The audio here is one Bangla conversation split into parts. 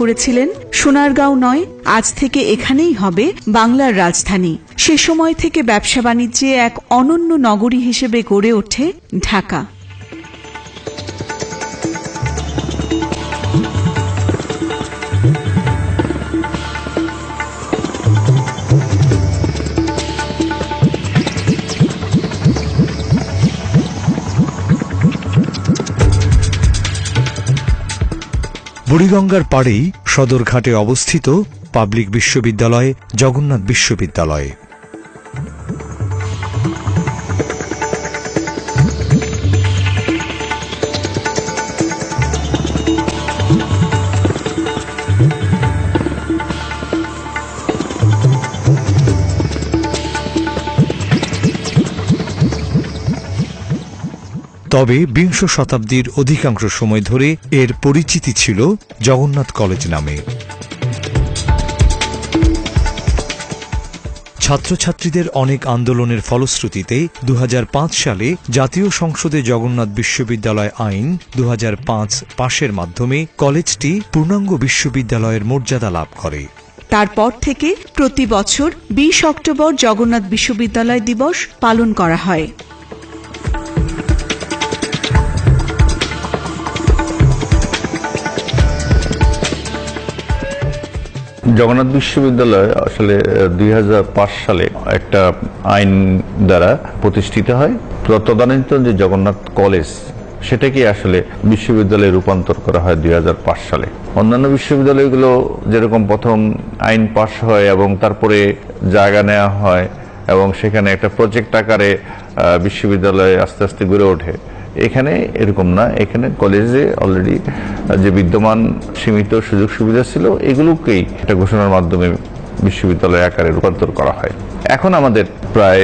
করেছিলেন সোনারগাঁও নয়, আজ থেকে এখানেই হবে বাংলার রাজধানী। সে সময় থেকে ব্যবসা বাণিজ্যে এক অনন্য নগরী হিসেবে গড়ে ওঠে ঢাকা। বুড়িগঙ্গার পাড়েই সদরঘাটে অবস্থিত পাবলিক বিশ্ববিদ্যালয়, জগন্নাথ বিশ্ববিদ্যালয়। তবে বিংশ শতাব্দীর অধিকাংশ সময় ধরে এর পরিচিতি ছিল জগন্নাথ কলেজ নামে। ছাত্রছাত্রীদের অনেক আন্দোলনের ফলশ্রুতিতে 2005 সালে জাতীয় সংসদে জগন্নাথ বিশ্ববিদ্যালয় আইন 2005 পাশের মাধ্যমে কলেজটি পূর্ণাঙ্গ বিশ্ববিদ্যালয়ের মর্যাদা লাভ করে। তারপর থেকে প্রতি বছর 20 অক্টোবর জগন্নাথ বিশ্ববিদ্যালয় দিবস পালন করা হয়। জগন্নাথ বিশ্ববিদ্যালয় আসলে 2005 সালে একটা আইন দ্বারা প্রতিষ্ঠিত হয়। তদানীন্তন যে জগন্নাথ কলেজ সেটাকে আসলে বিশ্ববিদ্যালয়ে রূপান্তর করা হয় 2005 সালে। অন্যান্য বিশ্ববিদ্যালয়গুলো যেরকম প্রথম আইন পাস হয় এবং তারপরে জায়গা নেওয়া হয় এবং সেখানে একটা প্রজেক্ট আকারে বিশ্ববিদ্যালয় আস্তে আস্তে গড়ে ওঠে, এখানে এরকম না। এখানে কলেজে অলরেডি যে বিদ্যমান সীমিত সুযোগ সুবিধা ছিল এগুলোকেই একটা ঘোষণার মাধ্যমে বিশ্ববিদ্যালয় আকারে রূপান্তর করা হয়। এখন আমাদের প্রায়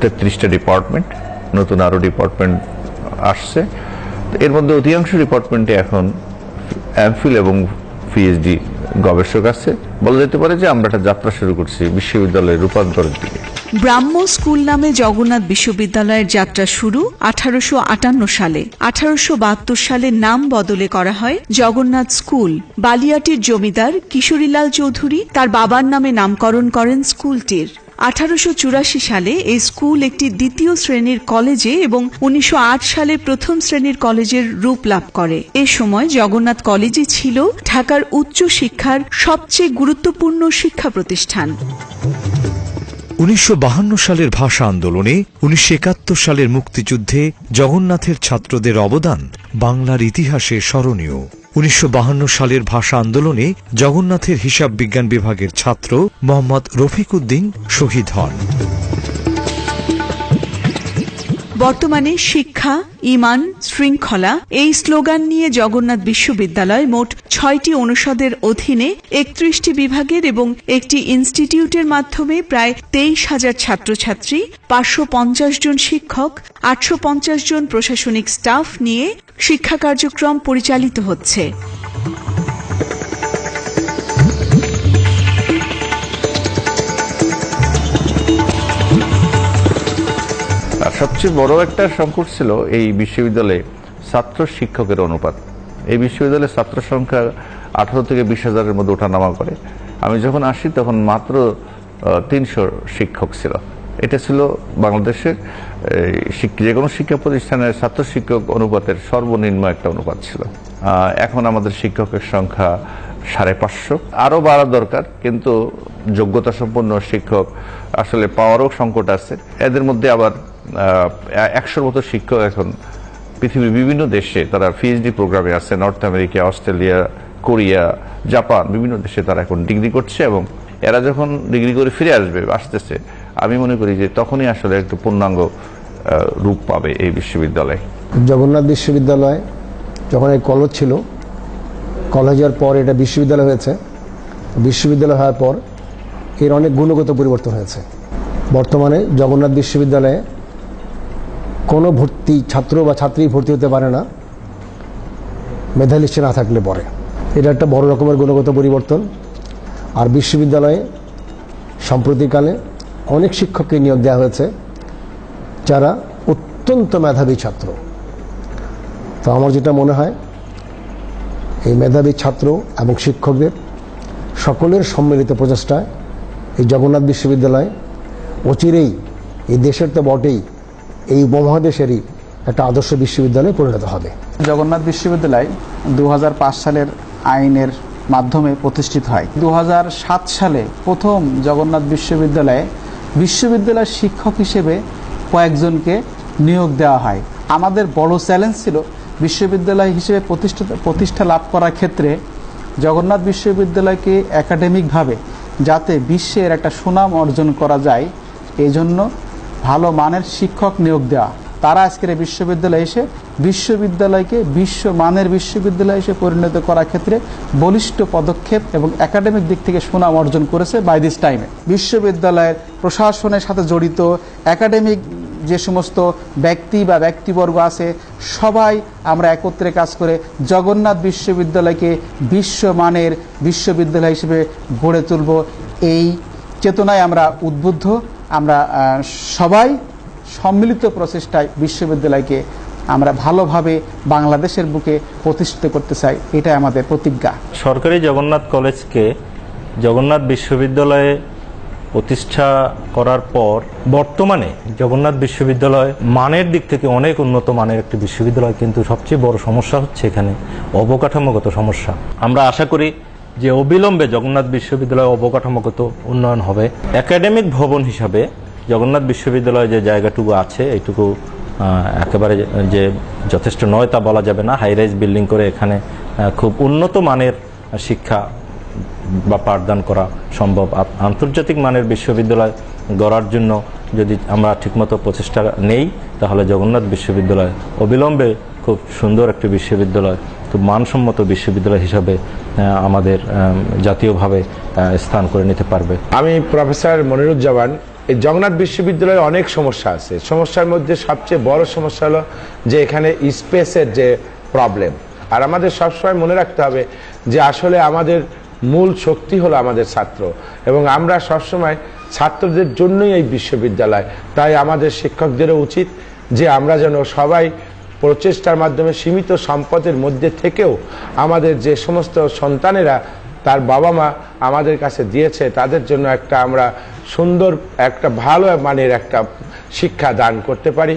33টা ডিপার্টমেন্ট, নতুন আরো ডিপার্টমেন্ট আসছে। এর মধ্যে অধিকাংশ ডিপার্টমেন্টে এখন এমফিল এবং পিএইচডি গবেষক আছে। বলা যেতে পারে যে আমরা একটা যাত্রা শুরু করছি বিশ্ববিদ্যালয়ের রূপান্তরের দিকে। ব্রাহ্ম স্কুল নামে জগন্নাথ বিশ্ববিদ্যালয়ের যাত্রা শুরু 1858 সালে। 1872 সালে নাম বদলে করা হয় জগন্নাথ স্কুল। বালিয়াটির জমিদার কিশোরীলাল চৌধুরী তার বাবার নামে নামকরণ করেন স্কুলটির। 1884 সালে এই স্কুল একটি দ্বিতীয় শ্রেণীর কলেজে এবং 1908 সালে প্রথম শ্রেণীর কলেজের রূপ লাভ করে। এ সময় জগন্নাথ কলেজই ছিল ঢাকার উচ্চ শিক্ষার সবচেয়ে গুরুত্বপূর্ণ শিক্ষা প্রতিষ্ঠান। 1952 সালের ভাষা আন্দোলনে, 1971 সালের মুক্তিযুদ্ধে জগন্নাথের ছাত্রদের অবদান বাংলার ইতিহাসে স্মরণীয়। 1952 সালের ভাষা আন্দোলনে জগন্নাথের হিসাব বিজ্ঞান বিভাগের ছাত্র মোহাম্মদ রফিকউদ্দিন শহীদ হন। বর্তমানে শিক্ষা, ঈমান, শৃঙ্খলা এই স্লোগান নিয়ে জগন্নাথ বিশ্ববিদ্যালয় মোট 6টি অনুষদের অধীনে 31টি বিভাগের এবং একটি ইনস্টিটিউটের মাধ্যমে প্রায় 23,000 ছাত্রছাত্রী, 550 জন শিক্ষক, 850 জন প্রশাসনিক স্টাফ নিয়ে শিক্ষা কার্যক্রম পরিচালিত হচ্ছে। সবচেয়ে বড় একটা সংকট ছিল এই বিশ্ববিদ্যালয়ে ছাত্র শিক্ষকের অনুপাত। এই বিশ্ববিদ্যালয়ের ছাত্র সংখ্যা 18 থেকে 20,000-এর মধ্যে ওঠানামা করে। আমি যখন আসি তখন মাত্র 300 শিক্ষক ছিল। এটা ছিল বাংলাদেশের যে কোনো শিক্ষা প্রতিষ্ঠানের ছাত্র শিক্ষক অনুপাতের সর্বনিম্ন একটা অনুপাত ছিল। এখন আমাদের শিক্ষকের সংখ্যা 550। আরো বাড়া দরকার, কিন্তু যোগ্যতা সম্পন্ন শিক্ষক আসলে পাওয়ারও সংকট আছে। এদের মধ্যে আবার 100 মতো শিক্ষক এখন পৃথিবীর বিভিন্ন দেশে তারা পিএইচডি প্রোগ্রামে আছে। North America, Australia, Korea, Japan, বিভিন্ন দেশে তারা এখন ডিগ্রি করছে এবং এরা যখন ডিগ্রি করে ফিরে আসতেছে, আমি মনে করি যে তখনই আসলে একটু পূর্ণাঙ্গ রূপ পাবে এই বিশ্ববিদ্যালয়। জগন্নাথ বিশ্ববিদ্যালয় যখন এই কলেজ ছিল, কলেজের পর এটা বিশ্ববিদ্যালয় হয়েছে। বিশ্ববিদ্যালয় হওয়ার পর এর অনেক গুণগত পরিবর্তন হয়েছে। বর্তমানে জগন্নাথ বিশ্ববিদ্যালয়ে কোনো ছাত্র বা ছাত্রী ভর্তি হতে পারে না মেধা লিস্টে না থাকলে পরে। এটা একটা বড় রকমের গুণগত পরিবর্তন। আর বিশ্ববিদ্যালয়ে সম্প্রতিকালে অনেক শিক্ষককে নিয়োগ দেওয়া হয়েছে যারা অত্যন্ত মেধাবী ছাত্র। তো আমার যেটা মনে হয় এই মেধাবী ছাত্র এবং শিক্ষকদের সকলের সম্মিলিত প্রচেষ্টায় এই জগন্নাথ বিশ্ববিদ্যালয় অচিরেই এই দেশের তো বটেই এই উপমহাদেশেরই একটা আদর্শ বিশ্ববিদ্যালয়ে পরিণত হবে। জগন্নাথ বিশ্ববিদ্যালয় 2005 সালের আইনের মাধ্যমে প্রতিষ্ঠিত হয়। 2007 সালে প্রথম জগন্নাথ বিশ্ববিদ্যালয়ে বিশ্ববিদ্যালয়ের শিক্ষক হিসেবে কয়েকজনকে নিয়োগ দেওয়া হয়। আমাদের বড় চ্যালেঞ্জ ছিল বিশ্ববিদ্যালয় হিসেবে প্রতিষ্ঠা লাভ করার ক্ষেত্রে জগন্নাথ বিশ্ববিদ্যালয়কে একাডেমিকভাবে যাতে বিশ্বের একটা সুনাম অর্জন করা যায়, এই জন্য ভালো মানের শিক্ষক নিয়োগ দেওয়া। তারা আজকের এই বিশ্ববিদ্যালয়ে এসে বিশ্ববিদ্যালয়কে বিশ্বমানের বিশ্ববিদ্যালয় হিসেবে পরিণত করার ক্ষেত্রে বলিষ্ঠ পদক্ষেপ এবং একাডেমিক দিক থেকে সুনাম অর্জন করেছে বাই দিস টাইমে। বিশ্ববিদ্যালয়ের প্রশাসনের সাথে জড়িত একাডেমিক যে সমস্ত ব্যক্তি বা ব্যক্তিবর্গ আছে, সবাই আমরা একত্রে কাজ করে জগন্নাথ বিশ্ববিদ্যালয়কে বিশ্বমানের বিশ্ববিদ্যালয় হিসেবে গড়ে তুলব, এই চেতনায় আমরা উদ্বুদ্ধ। আমরা সবাই সম্মিলিত প্রচেষ্টায় বিশ্ববিদ্যালয়কে আমরা ভালোভাবে বাংলাদেশের বুকে প্রতিষ্ঠিত করতে চাই, এটাই আমাদের প্রতিজ্ঞা। সরকারি জগন্নাথ কলেজকে জগন্নাথ বিশ্ববিদ্যালয়ে প্রতিষ্ঠা করার পর বর্তমানে জগন্নাথ বিশ্ববিদ্যালয় মানের দিক থেকে অনেক উন্নত মানের একটি বিশ্ববিদ্যালয়, কিন্তু সবচেয়ে বড় সমস্যা হচ্ছে এখানে অবকাঠামোগত সমস্যা। আমরা আশা করি যে অবিলম্বে জগন্নাথ বিশ্ববিদ্যালয় অবকাঠামোগত উন্নয়ন হবে। একাডেমিক ভবন হিসাবে জগন্নাথ বিশ্ববিদ্যালয়ে যে জায়গাটুকু আছে এইটুকু একেবারে যে যথেষ্ট নয় তা বলা যাবে না। হাই রাইজ বিল্ডিং করে এখানে খুব উন্নত মানের শিক্ষা বা পাঠদান করা সম্ভব। আন্তর্জাতিক মানের বিশ্ববিদ্যালয় গড়ার জন্য যদি আমরা ঠিকমতো প্রচেষ্টা নেই, তাহলে জগন্নাথ বিশ্ববিদ্যালয় অবিলম্বে খুব সুন্দর একটি বিশ্ববিদ্যালয়, খুব মানসম্মত বিশ্ববিদ্যালয় হিসাবে আমাদের জাতীয়ভাবে স্থান করে নিতে পারবে। আমি প্রফেসর মনিরুজ্জামান। এই জগন্নাথ বিশ্ববিদ্যালয়ে অনেক সমস্যা আছে। সমস্যার মধ্যে সবচেয়ে বড় সমস্যা হলো যে এখানে স্পেসের যে প্রবলেম। আর আমাদের সবসময় মনে রাখতে হবে যে আসলে আমাদের মূল শক্তি হলো আমাদের ছাত্র, এবং আমরা সবসময় ছাত্রদের জন্যই এই বিশ্ববিদ্যালয়। তাই আমাদের শিক্ষকদেরও উচিত যে আমরা যেন সবাই প্রচেষ্টার মাধ্যমে সীমিত সম্পদের মধ্যে থেকেও আমাদের যে সমস্ত সন্তানেরা তার বাবা মা আমাদের কাছে দিয়েছে তাদের জন্য একটা আমরা সুন্দর একটা ভালো মানের একটা শিক্ষা দান করতে পারি।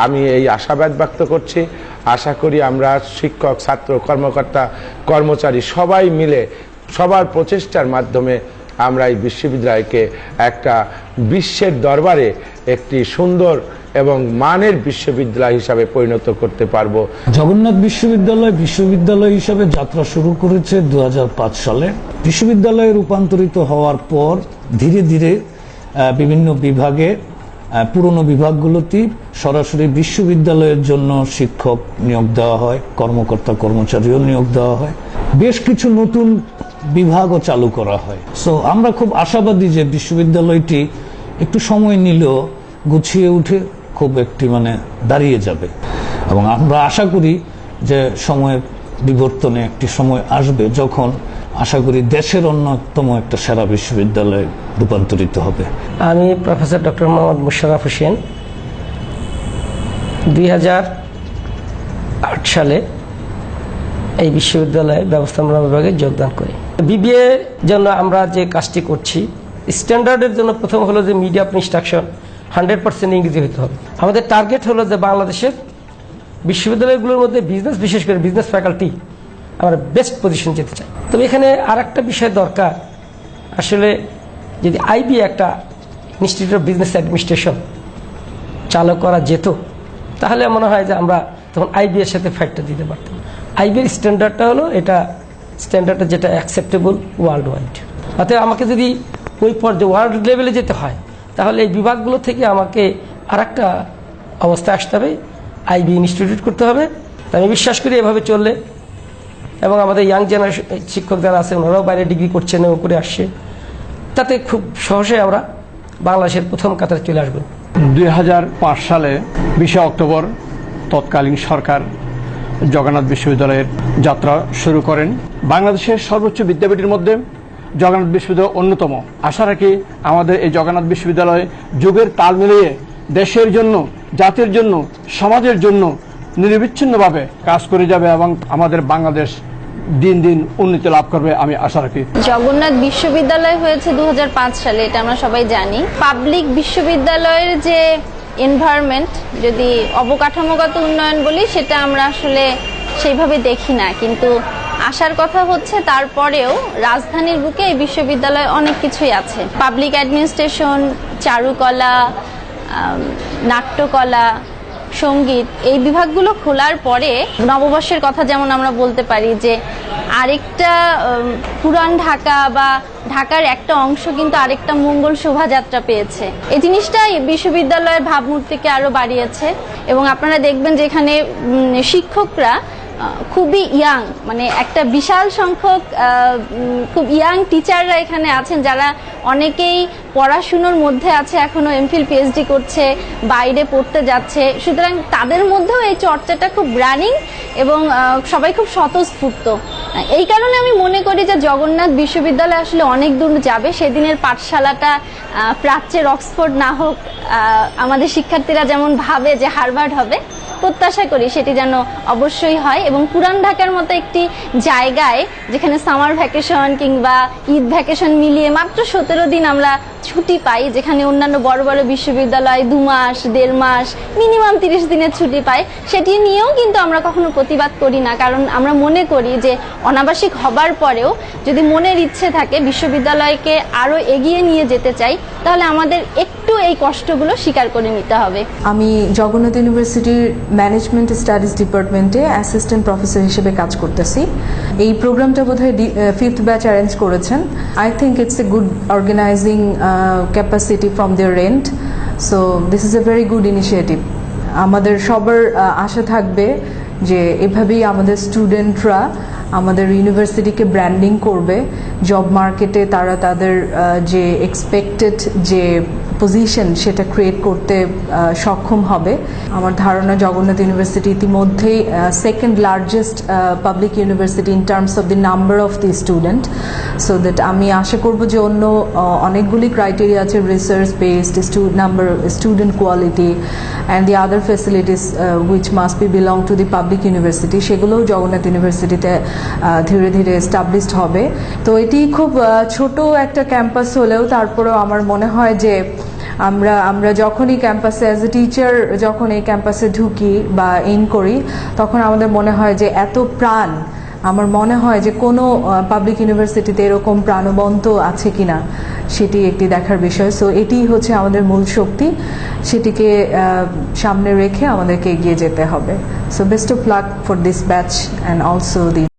আমি এই আশাবাদ ব্যক্ত করছি। আশা করি আমরা শিক্ষক, ছাত্র, কর্মকর্তা, কর্মচারী সবাই মিলে সবার প্রচেষ্টার মাধ্যমে আমরা এই বিশ্ববিদ্যালয়কে একটা বিশ্বের দরবারে একটি সুন্দর এবং মানের বিশ্ববিদ্যালয় হিসাবে পরিণত করতে পারবো। জগন্নাথ বিশ্ববিদ্যালয় হিসাবে যাত্রা শুরু করেছে 2005 সালে। বিশ্ববিদ্যালয়ে রূপান্তরিত হওয়ার পর ধীরে ধীরে বিভিন্ন বিভাগে, পুরনো বিভাগগুলোতে সরাসরি বিশ্ববিদ্যালয়ের জন্য শিক্ষক নিয়োগ দেওয়া হয়, কর্মকর্তা কর্মচারীও নিয়োগ দেওয়া হয়, বেশ কিছু নতুন বিভাগও চালু করা হয়। সো আমরা খুব আশাবাদী যে বিশ্ববিদ্যালয়টি একটু সময় নিলেও গুছিয়ে উঠে খুব একটি দাঁড়িয়ে যাবে, এবং আমরা আশা করি যে সময়ের বিবর্তনে একটি সময় আসবে যখন আশা করি দেশের অন্যতম একটা সেরা বিশ্ববিদ্যালয়ে রূপান্তরিত হবে। আমি প্রফেসর ডক্টর মোহাম্মদ মুশাররফ হোসেন 2008 সালে এই বিশ্ববিদ্যালয়ে ব্যবস্থাপনা বিভাগে যোগদান করি। বিবিএ জন্য আমরা যে কাজটি করছি, স্ট্যান্ডার্ডের জন্য প্রথম হলো যে মিডিয়া অফ ইনস্ট্রাকশন 100% ইংরেজি হতে হবে। আমাদের টার্গেট হলো যে বাংলাদেশের বিশ্ববিদ্যালয়গুলোর মধ্যে বিজনেস, বিশেষ করে বিজনেস ফ্যাকাল্টি আমরা বেস্ট পজিশন যেতে চাই। তবে এখানে আর একটা বিষয় দরকার, আসলে যদি আইবি একটা ইনস্টিটিউট অফ বিজনেস অ্যাডমিনিস্ট্রেশন চালু করা যেত, তাহলে মনে হয় যে আমরা তখন আইবি এর সাথে ফাইটটা দিতে পারতাম। আইবির স্ট্যান্ডার্ডটা হলো এটা স্ট্যান্ডার্ডটা যেটা অ্যাকসেপ্টেবল ওয়ার্ল্ড ওয়াইড। অতএব আমাকে যদি ওই পর্যায়ে ওয়ার্ল্ড লেভেলে যেতে হয়, তাহলে এই বিভাগগুলো থেকে আমাকে আর একটা অবস্থায় আসতে হবে, আইবি ইনস্টিটিউট করতে হবে। আমি বিশ্বাস করি এভাবে চললে, এবং আমাদের ইয়াং জেনারেশন শিক্ষক যারা আছে ওনারাও বাইরে ডিগ্রি করছেন এবং করে আসছে, তাতে খুব সহজেই আমরা বাংলাদেশের প্রথম কাতারে চলে আসবো। 2005 সালে 20 অক্টোবর তৎকালীন সরকার জগন্নাথ বিশ্ববিদ্যালয়ের যাত্রা শুরু করেন। বাংলাদেশের সর্বোচ্চ বিদ্যাপীঠের মধ্যে জগন্নাথ বিশ্ববিদ্যালয় অন্যতম। আশা রাখি আমাদের এই জগন্নাথ বিশ্ববিদ্যালয় যুগের তাল মিলিয়ে দেশের জন্য, জাতির জন্য, সমাজের জন্য নিরবিচ্ছিন্নভাবে কাজ করে যাবে, এবং আমাদের বাংলাদেশ দিন দিন উন্নতি লাভ করবে আমি আশা রাখি। জগন্নাথ বিশ্ববিদ্যালয় হয়েছে 2005 সালে, এটা আমরা সবাই জানি। পাবলিক বিশ্ববিদ্যালয়ের যে এনভায়রনমেন্ট, যদি অবকাঠামোগত উন্নয়ন বলি, সেটা আমরা আসলে সেইভাবে দেখি না, কিন্তু আসার কথা হচ্ছে তারপরেও রাজধানীর বুকে এই বিশ্ববিদ্যালয়ে অনেক কিছুই আছে। পাবলিক অ্যাডমিনিস্ট্রেশন, চারুকলা, নাট্যকলা, সঙ্গীত, এই বিভাগগুলো খোলার পরে নববর্ষের কথা যেমন আমরা বলতে পারি যে আরেকটা পুরান ঢাকা বা ঢাকার একটা অংশ কিন্তু আরেকটা মঙ্গল শোভাযাত্রা পেয়েছে। এই জিনিসটা বিশ্ববিদ্যালয়ের ভাবমূর্তিকে আরো বাড়িয়েছে। এবং আপনারা দেখবেন যে এখানে শিক্ষকরা খুবই ইয়াং, মানে একটা বিশাল সংখ্যক খুব ইয়াং টিচাররা এখানে আছেন, যারা অনেকেই পড়াশুনোর মধ্যে আছে, এখনো এমফিল পিএইচডি করছে, বাইরে পড়তে যাচ্ছে। সুতরাং তাদের মধ্যেও এই চর্চাটা খুব রানিং এবং সবাই খুব স্বতঃস্ফূর্ত। এই কারণে আমি মনে করি যে জগন্নাথ বিশ্ববিদ্যালয় আসলে অনেক দূর যাবে। সেদিনের পাঠশালাটা প্রাচ্যের অক্সফোর্ড না হোক, আমাদের শিক্ষার্থীরা যেমন ভাবে যে হার্ভার্ড হবে, প্রত্যাশা করি সেটি যেন অবশ্যই হয়। এবং পুরান ঢাকার মতো একটি জায়গায় যেখানে সামার ভ্যাকেশন কিংবা ঈদ ভ্যাকেশন মিলিয়ে মাত্র 17 দিন আমরা ছুটি পাই, যেখানে অন্যান্য বড় বড় বিশ্ববিদ্যালয় 2 মাস 1.5 মাস মিনিমাম 30 দিনের ছুটি পায়, সেটি নিয়েও কিন্তু আমরা কখনো প্রতিবাদ করি না। কারণ আমরা মনে করি যে অনাবাসিক হবার পরেও যদি মনের ইচ্ছে থাকে বিশ্ববিদ্যালয়কে আরো এগিয়ে নিয়ে যেতে চাই, তাহলে আমাদের একটু এই কষ্টগুলো স্বীকার করে নিতে হবে। আমি জগন্নাথ ইউনিভার্সিটির ম্যানেজমেন্ট স্টাডিজ ডিপার্টমেন্টে অ্যাসিস্ট্যান্ট প্রফেসর হিসেবে কাজ করতেছি। এই প্রোগ্রামটা বোধহয় 5th ব্যাচ অ্যারেঞ্জ করেছেন। I think it's a good organizing capacity from their end, so this is a very good initiative. আমাদের সবার আশা থাকবে যে এভাবেই আমাদের স্টুডেন্টরা আমাদের ইউনিভার্সিটিকে ব্র্যান্ডিং করবে, জব মার্কেটে তারা তাদের যে এক্সপেক্টেড যে পজিশন সেটা ক্রিয়েট করতে সক্ষম হবে। আমার ধারণা জগন্নাথ ইউনিভার্সিটি ইতিমধ্যেই second largest public university in terms of the number of the student, so that আমি আশা করব যে অন্য অনেকগুলি ক্রাইটেরিয়া আছে, research based, number, student quality and the other facilities which must be belong to the public university, সেগুলোও জগন্নাথ ইউনিভার্সিটিতে ধীরে ধীরে এস্টাবলিশড হবে। তো এটি খুব ছোট একটা ক্যাম্পাস হলেও তারপরেও আমার মনে হয় যে আমরা যখনই ক্যাম্পাসে অ্যাজ এ টিচার যখন এই ক্যাম্পাসে ঢুকি বা ইন করি, তখন আমাদের মনে হয় যে এত প্রাণ, আমার মনে হয় যে কোনো পাবলিক ইউনিভার্সিটিতে এরকম প্রাণবন্ত আছে কিনা সেটি একটি দেখার বিষয়। সো এটি হচ্ছে আমাদের মূল শক্তি, সেটিকে সামনে রেখে আমাদেরকে এগিয়ে যেতে হবে। So best of luck for this batch and also the